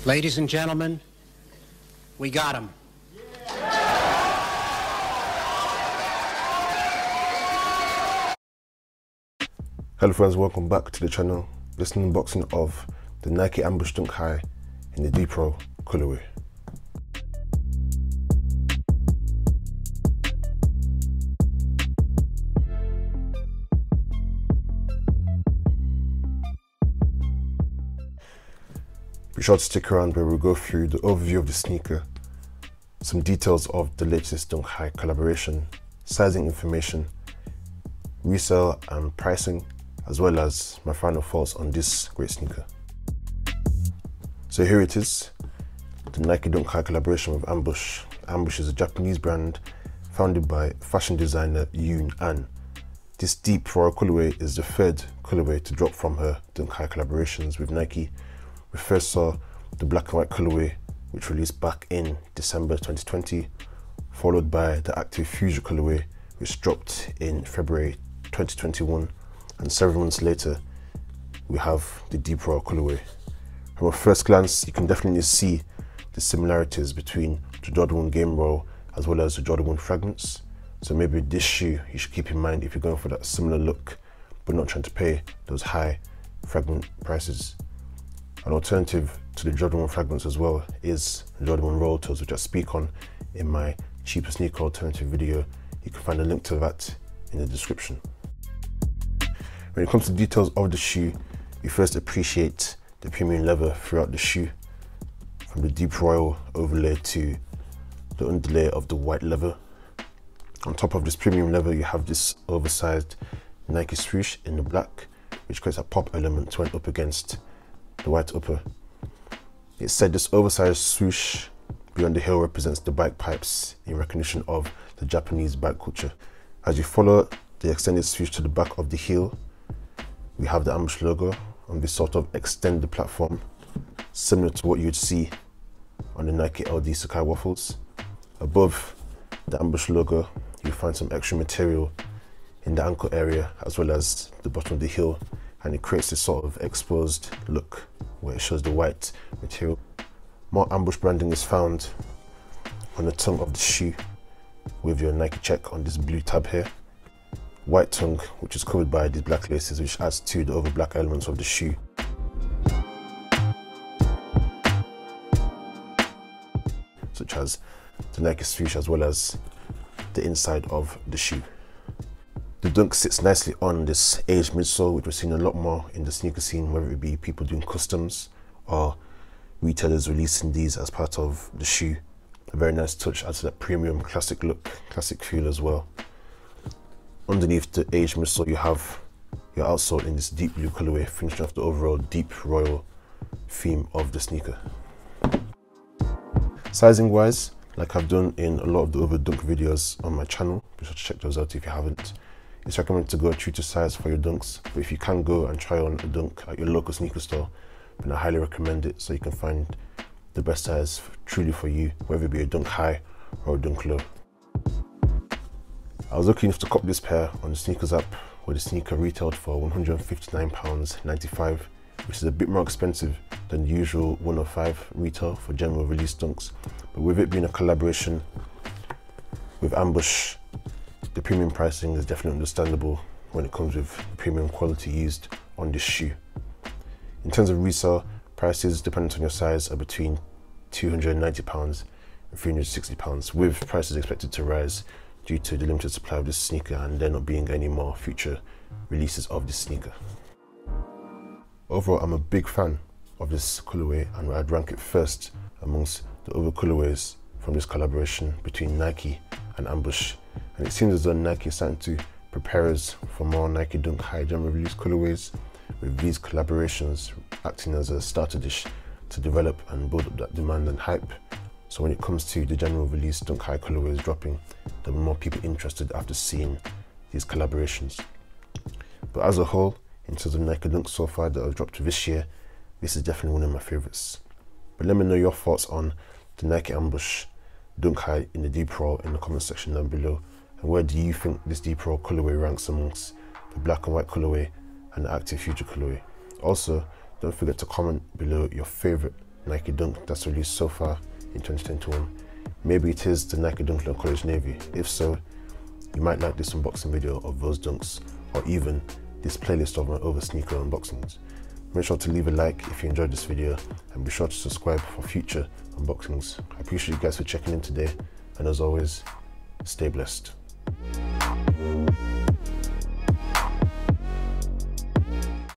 Ladies and gentlemen, we got him. Hello friends, welcome back to the channel. This is an unboxing of the Nike Ambush Dunk High in the D Pro colorway. Be sure to stick around where we'll go through the overview of the sneaker, some details of the latest Dunk High collaboration, sizing information, resale and pricing, as well as my final thoughts on this great sneaker. So here it is, the Nike Dunk High collaboration with Ambush. Ambush is a Japanese brand founded by fashion designer Yoon An. This deep royal colorway is the third colorway to drop from her Dunk High collaborations with Nike. We first saw the black and white colorway, which released back in December 2020, followed by the Active Fusion colorway, which dropped in February 2021, and several months later we have the Deep Royal colorway. From a first glance, you can definitely see the similarities between the Jordan 1 Game Roll as well as the Jordan 1 Fragments. So maybe this shoe you should keep in mind if you're going for that similar look but not trying to pay those high fragment prices. An alternative to the Jordan 1 Fragments as well is the Jordan 1 Roll Toes, which I speak on in my cheaper sneaker alternative video. You can find a link to that in the description. When it comes to details of the shoe, you first appreciate the premium leather throughout the shoe, from the deep royal overlay to the underlay of the white leather. On top of this premium leather, you have this oversized Nike swoosh in the black, which creates a pop element when up against the white upper. It said this oversized swoosh beyond the heel represents the bike pipes in recognition of the Japanese bike culture. As you follow the extended swoosh to the back of the heel, we have the Ambush logo on this sort of extended platform, similar to what you'd see on the Nike LD Sakai waffles. Above the Ambush logo, you find some extra material in the ankle area as well as the bottom of the heel, and it creates this sort of exposed look where it shows the white material. More Ambush branding is found on the tongue of the shoe with your Nike check on this blue tab here. White tongue, which is covered by these black laces, which adds to the over black elements of the shoe. Such as the Nike swoosh as well as the inside of the shoe. The Dunk sits nicely on this aged midsole, which we're seeing a lot more in the sneaker scene, whether it be people doing customs or retailers releasing these as part of the shoe. A very nice touch, adds to that premium classic look, classic feel as well. Underneath the aged midsole, you have your outsole in this deep blue colorway, finishing off the overall deep royal theme of the sneaker. Sizing wise, like I've done in a lot of the other Dunk videos on my channel, be sure to check those out if you haven't. It's recommended to go true to size for your Dunks, but if you can go and try on a Dunk at your local sneaker store, then I highly recommend it so you can find the best size truly for you, whether it be a Dunk High or a Dunk Low. I was lucky enough to cop this pair on the sneakers app, where the sneaker retailed for £159.95, which is a bit more expensive than the usual £105 retail for general release Dunks. But with it being a collaboration with Ambush, the premium pricing is definitely understandable when it comes with the premium quality used on this shoe. In terms of resale, prices depending on your size are between £290 and £360, with prices expected to rise due to the limited supply of this sneaker and there not being any more future releases of this sneaker. Overall, I'm a big fan of this colorway, and I'd rank it first amongst the other colorways from this collaboration between Nike and Ambush. And it seems as though Nike is starting to prepare us for more Nike Dunk High general release colorways, with these collaborations acting as a starter dish to develop and build up that demand and hype. So when it comes to the general release Dunk High colorways dropping, there'll be more people interested after seeing these collaborations. But as a whole, in terms of Nike Dunks so far that have dropped this year, this is definitely one of my favorites. But let me know your thoughts on the Nike Ambush Dunk High in the Deep Roll in the comment section down below, and where do you think this Deep Roll colorway ranks amongst the black and white colorway and the Active Future colorway. Also, don't forget to comment below your favorite Nike Dunk that's released so far in 2021. Maybe it is the Nike Dunk Low College Navy. If so, you might like this unboxing video of those dunks, or even this playlist of my other sneaker unboxings. Make sure to leave a like if you enjoyed this video, and be sure to subscribe for future unboxings. I appreciate you guys for checking in today, and as always, stay blessed.